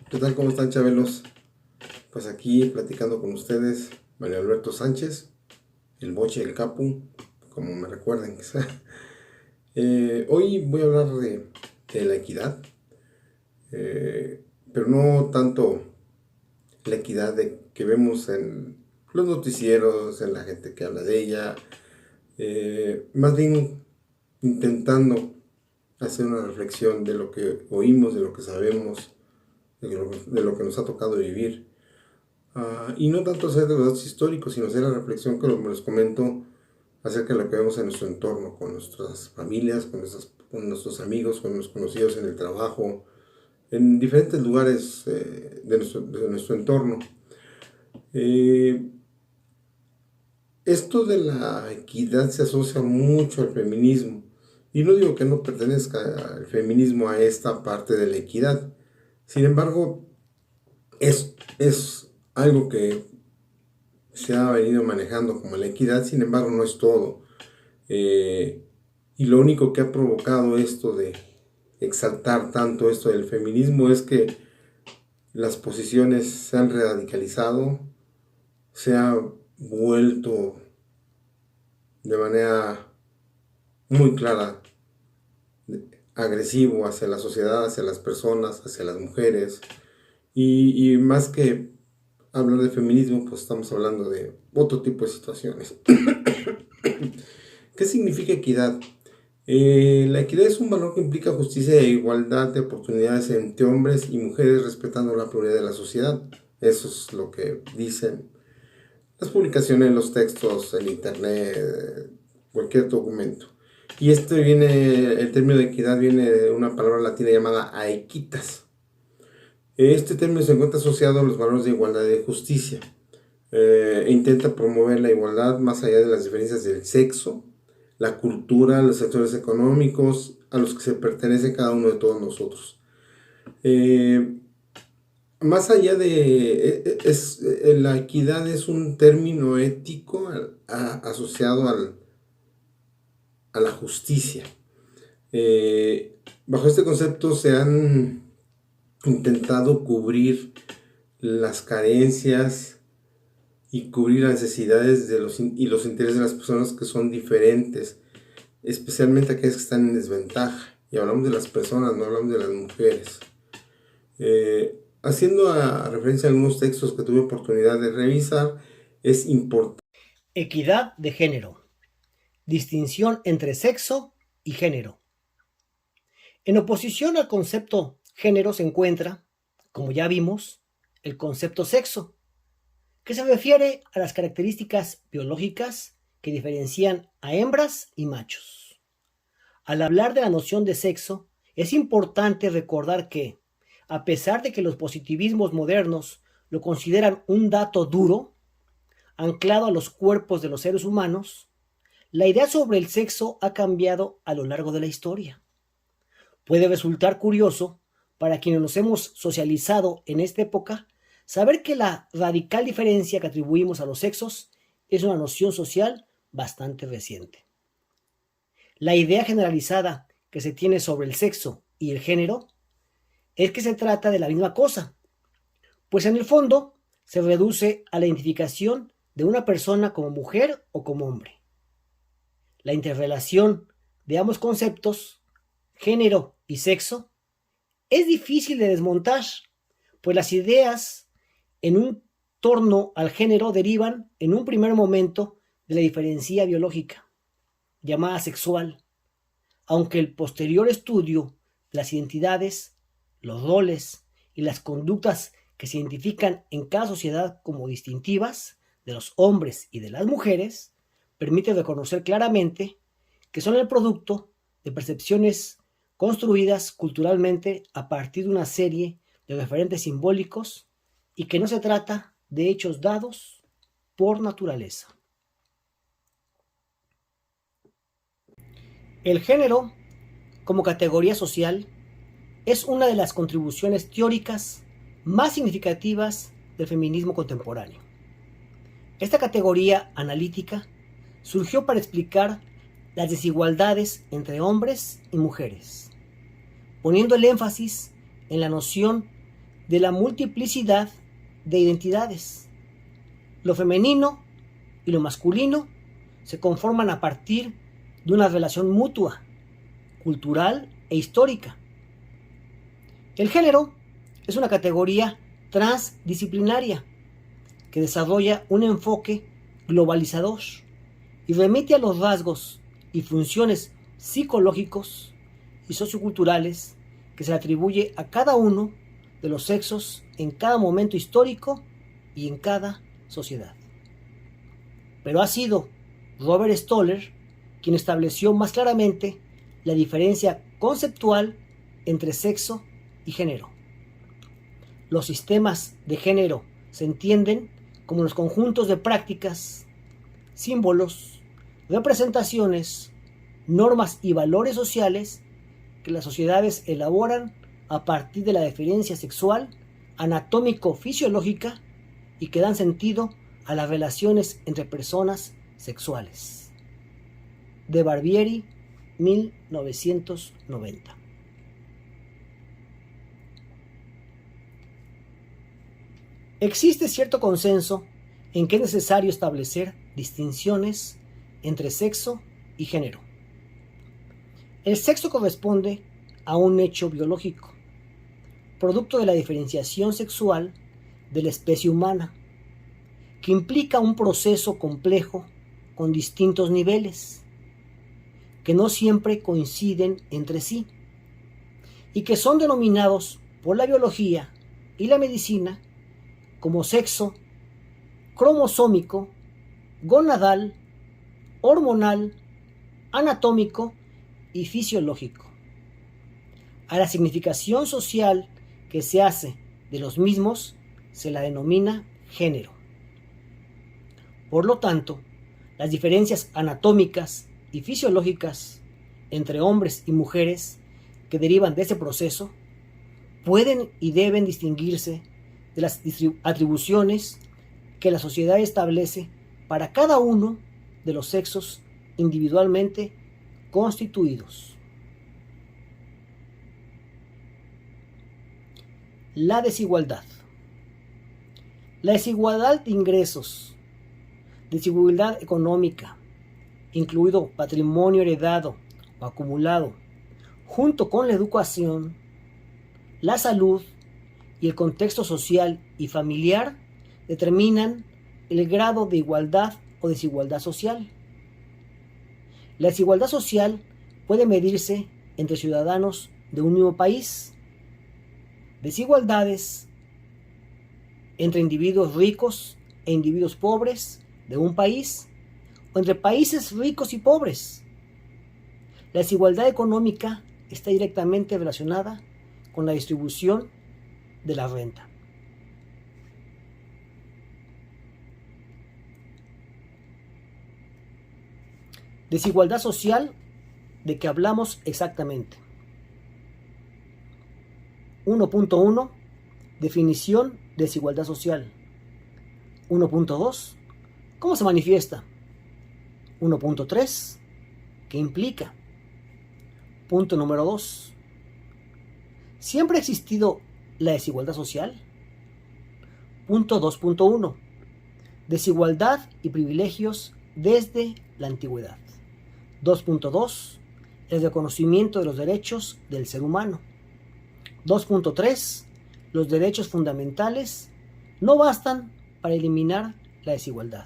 ¿Qué tal? ¿Cómo están, Chabelos? Pues aquí platicando con ustedes, Mario Alberto Sánchez, el Boche, el Capu, como me recuerden que sea. Hoy voy a hablar de la equidad, pero no tanto la equidad que vemos en los noticieros, en la gente que habla de ella, más bien intentando hacer una reflexión de lo que oímos, de lo que sabemos, de lo que nos ha tocado vivir. Y no tanto hacer de los datos históricos, sino hacer la reflexión que les comento acerca de lo que vemos en nuestro entorno, con nuestras familias, con nuestros amigos, con los conocidos en el trabajo, en diferentes lugares de nuestro entorno. Eh, Esto de la equidad se asocia mucho al feminismo. Y no digo que no pertenezca al feminismo a esta parte de la equidad. Sin embargo, es algo que se ha venido manejando como la equidad, sin embargo no es todo. Eh, y lo único que ha provocado esto de exaltar tanto esto del feminismo es que las posiciones se han radicalizado, se ha vuelto de manera muy clara agresivo hacia la sociedad, hacia las personas, hacia las mujeres. Y más que hablar de feminismo, pues estamos hablando de otro tipo de situaciones. ¿Qué significa equidad? La equidad es un valor que implica justicia e igualdad de oportunidades entre hombres y mujeres respetando la pluralidad de la sociedad. Eso es lo que dicen las publicaciones, los textos, el internet, cualquier documento. Y el término de equidad viene de una palabra latina llamada aequitas. Este término se encuentra asociado a los valores de igualdad y de justicia. Intenta promover la igualdad más allá de las diferencias del sexo, la cultura, los sectores económicos a los que se pertenece cada uno de todos nosotros. Eh, Más allá la equidad es un término ético asociado a la justicia. Bajo este concepto se han intentado cubrir las carencias y cubrir las necesidades y los intereses de las personas que son diferentes, especialmente aquellas que están en desventaja. Y hablamos de las personas, no hablamos de las mujeres. Haciendo referencia a algunos textos que tuve oportunidad de revisar, es importante. Equidad de género. Distinción entre sexo y género. En oposición al concepto género se encuentra, como ya vimos, el concepto sexo, que se refiere a las características biológicas que diferencian a hembras y machos. Al hablar de la noción de sexo, es importante recordar que, a pesar de que los positivismos modernos lo consideran un dato duro, anclado a los cuerpos de los seres humanos, la idea sobre el sexo ha cambiado a lo largo de la historia. Puede resultar curioso, para quienes nos hemos socializado en esta época, saber que la radical diferencia que atribuimos a los sexos es una noción social bastante reciente. La idea generalizada que se tiene sobre el sexo y el género es que se trata de la misma cosa, pues en el fondo se reduce a la identificación de una persona como mujer o como hombre. La interrelación de ambos conceptos, género y sexo, es difícil de desmontar, pues las ideas en un torno al género derivan en un primer momento de la diferencia biológica, llamada sexual, aunque el posterior estudio de las identidades, los roles y las conductas que se identifican en cada sociedad como distintivas de los hombres y de las mujeres permite reconocer claramente que son el producto de percepciones construidas culturalmente a partir de una serie de referentes simbólicos y que no se trata de hechos dados por naturaleza. El género, como categoría social, es una de las contribuciones teóricas más significativas del feminismo contemporáneo. Esta categoría analítica surgió para explicar las desigualdades entre hombres y mujeres, poniendo el énfasis en la noción de la multiplicidad de identidades. Lo femenino y lo masculino se conforman a partir de una relación mutua, cultural e histórica. El género es una categoría transdisciplinaria que desarrolla un enfoque globalizador y remite a los rasgos y funciones psicológicos y socioculturales que se atribuye a cada uno de los sexos en cada momento histórico y en cada sociedad. Pero ha sido Robert Stoller quien estableció más claramente la diferencia conceptual entre sexo y género. Los sistemas de género se entienden como los conjuntos de prácticas, símbolos, representaciones, normas y valores sociales que las sociedades elaboran a partir de la diferencia sexual, anatómico-fisiológica y que dan sentido a las relaciones entre personas sexuales. De Barbieri, 1990. Existe cierto consenso en que es necesario establecer distinciones entre sexo y género. El sexo corresponde a un hecho biológico, producto de la diferenciación sexual de la especie humana, que implica un proceso complejo con distintos niveles, que no siempre coinciden entre sí, y que son denominados por la biología y la medicina como sexo cromosómico, gonadal, hormonal, anatómico y fisiológico. A la significación social que se hace de los mismos se la denomina género. Por lo tanto, las diferencias anatómicas y fisiológicas entre hombres y mujeres que derivan de ese proceso pueden y deben distinguirse de las atribuciones que la sociedad establece para cada uno de los sexos individualmente constituidos. La desigualdad. La desigualdad de ingresos, desigualdad económica, incluido patrimonio heredado o acumulado, junto con la educación, la salud y el contexto social y familiar, determinan el grado de igualdad o desigualdad social. La desigualdad social puede medirse entre ciudadanos de un mismo país, desigualdades entre individuos ricos e individuos pobres de un país, o entre países ricos y pobres. La desigualdad económica está directamente relacionada con la distribución de la renta. Desigualdad social, ¿de qué hablamos exactamente? 1.1. Definición de desigualdad social. 1.2. ¿Cómo se manifiesta? 1.3. ¿Qué implica? Punto número 2. ¿Siempre ha existido la desigualdad social? Punto 2.1. Desigualdad y privilegios desde la antigüedad. 2.2. El reconocimiento de los derechos del ser humano. 2.3. Los derechos fundamentales no bastan para eliminar la desigualdad.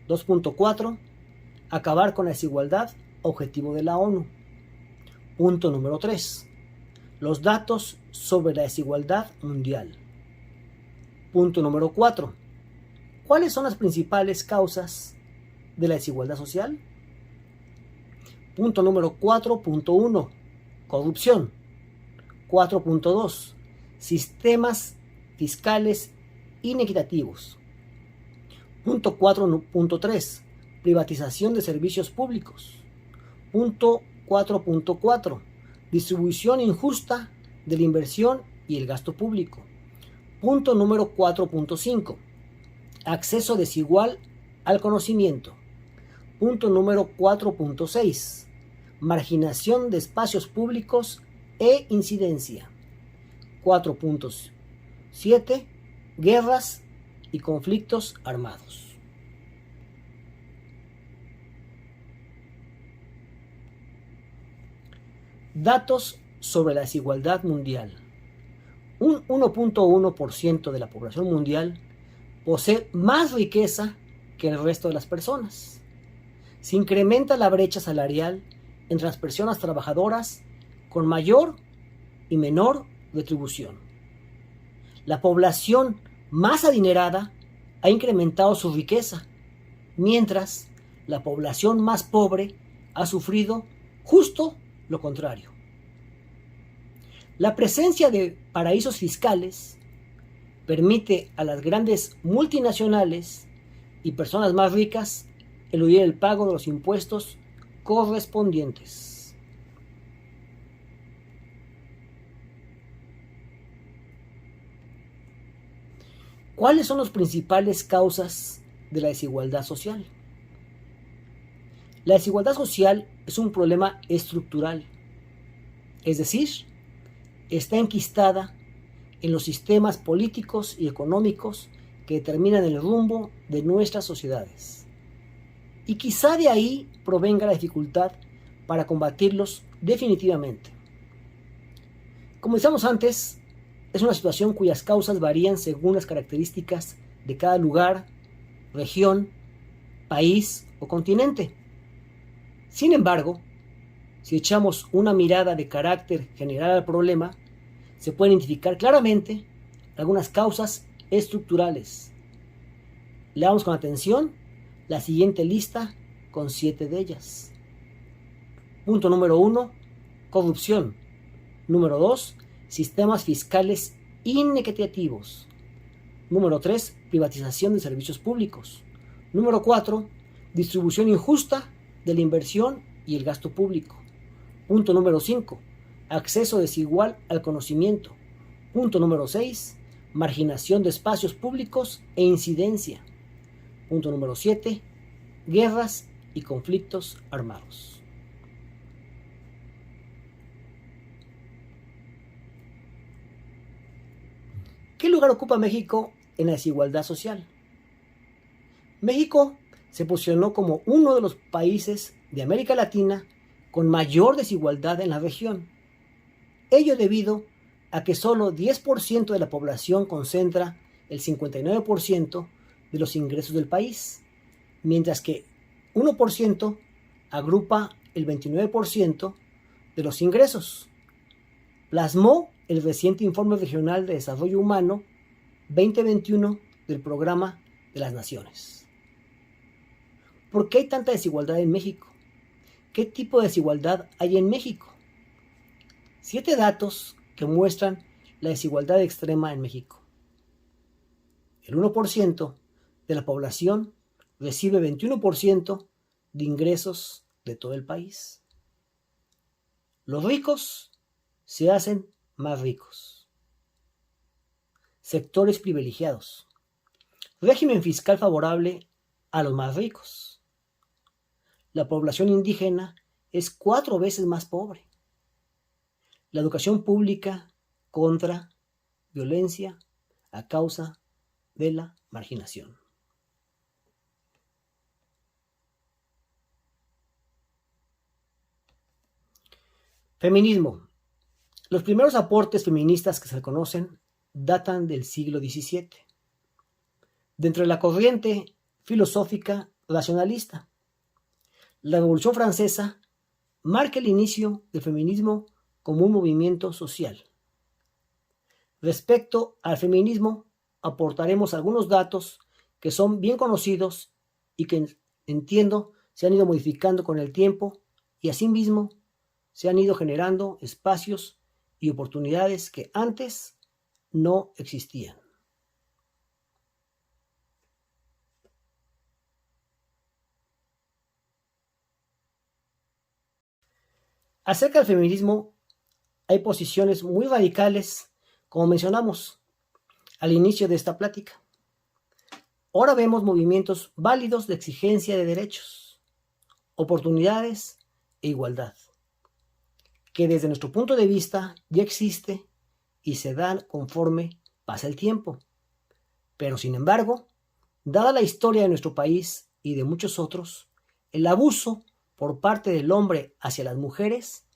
2.4. Acabar con la desigualdad, objetivo de la ONU. Punto número 3. Los datos sobre la desigualdad mundial. Punto número 4. ¿Cuáles son las principales causas de la desigualdad social? Punto número 4.1. Corrupción. 4.2. Sistemas fiscales inequitativos. Punto 4.3. Privatización de servicios públicos. Punto 4.4. Distribución injusta de la inversión y el gasto público. Punto número 4.5. Acceso desigual al conocimiento. Punto número 4.6. Marginación de espacios públicos e incidencia. 4 puntos. 7. Guerras y conflictos armados. Datos sobre la desigualdad mundial. Un 1.1% de la población mundial posee más riqueza que el resto de las personas. Se incrementa la brecha salarial entre las personas trabajadoras con mayor y menor retribución. La población más adinerada ha incrementado su riqueza, mientras la población más pobre ha sufrido justo lo contrario. La presencia de paraísos fiscales permite a las grandes multinacionales y personas más ricas eludir el pago de los impuestos correspondientes. ¿Cuáles son las principales causas de la desigualdad social? La desigualdad social es un problema estructural, es decir, está enquistada en los sistemas políticos y económicos que determinan el rumbo de nuestras sociedades. Y quizá de ahí provenga la dificultad para combatirlos definitivamente. Como decíamos antes, es una situación cuyas causas varían según las características de cada lugar, región, país o continente. Sin embargo, si echamos una mirada de carácter general al problema, se pueden identificar claramente algunas causas estructurales. Leamos con atención la siguiente lista con 7 de ellas. Punto número 1, corrupción. Número 2, sistemas fiscales inequitativos. Número 3, privatización de servicios públicos. Número 4, distribución injusta de la inversión y el gasto público. Punto número 5, acceso desigual al conocimiento. Punto número 6, marginación de espacios públicos e incidencia. Punto número 7, guerras y conflictos armados. ¿Qué lugar ocupa México en la desigualdad social? México se posicionó como uno de los países de América Latina con mayor desigualdad en la región. Ello debido a que solo 10% de la población concentra el 59% de los ingresos del país, mientras que 1% agrupa el 29% de los ingresos. Plasmó el reciente Informe Regional de Desarrollo Humano 2021 del Programa de las Naciones. ¿Por qué hay tanta desigualdad en México? ¿Qué tipo de desigualdad hay en México? 7 datos que muestran la desigualdad extrema en México. El 1% de la población recibe 21% de ingresos de todo el país. Los ricos se hacen más ricos. Sectores privilegiados. Régimen fiscal favorable a los más ricos. La población indígena es 4 veces más pobre. La educación pública contra violencia a causa de la marginación. Feminismo. Los primeros aportes feministas que se conocen datan del siglo XVII, dentro de la corriente filosófica racionalista. La Revolución Francesa marca el inicio del feminismo como un movimiento social. Respecto al feminismo, aportaremos algunos datos que son bien conocidos y que entiendo se han ido modificando con el tiempo y asimismo se han ido generando espacios y oportunidades que antes no existían. Acerca del feminismo, hay posiciones muy radicales, como mencionamos al inicio de esta plática. Ahora vemos movimientos válidos de exigencia de derechos, oportunidades e igualdad, que desde nuestro punto de vista ya existe y se dan conforme pasa el tiempo. Pero sin embargo, dada la historia de nuestro país y de muchos otros, el abuso por parte del hombre hacia las mujeres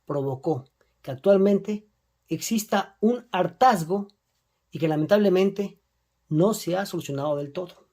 provocó que actualmente exista un hartazgo y que lamentablemente no se ha solucionado del todo.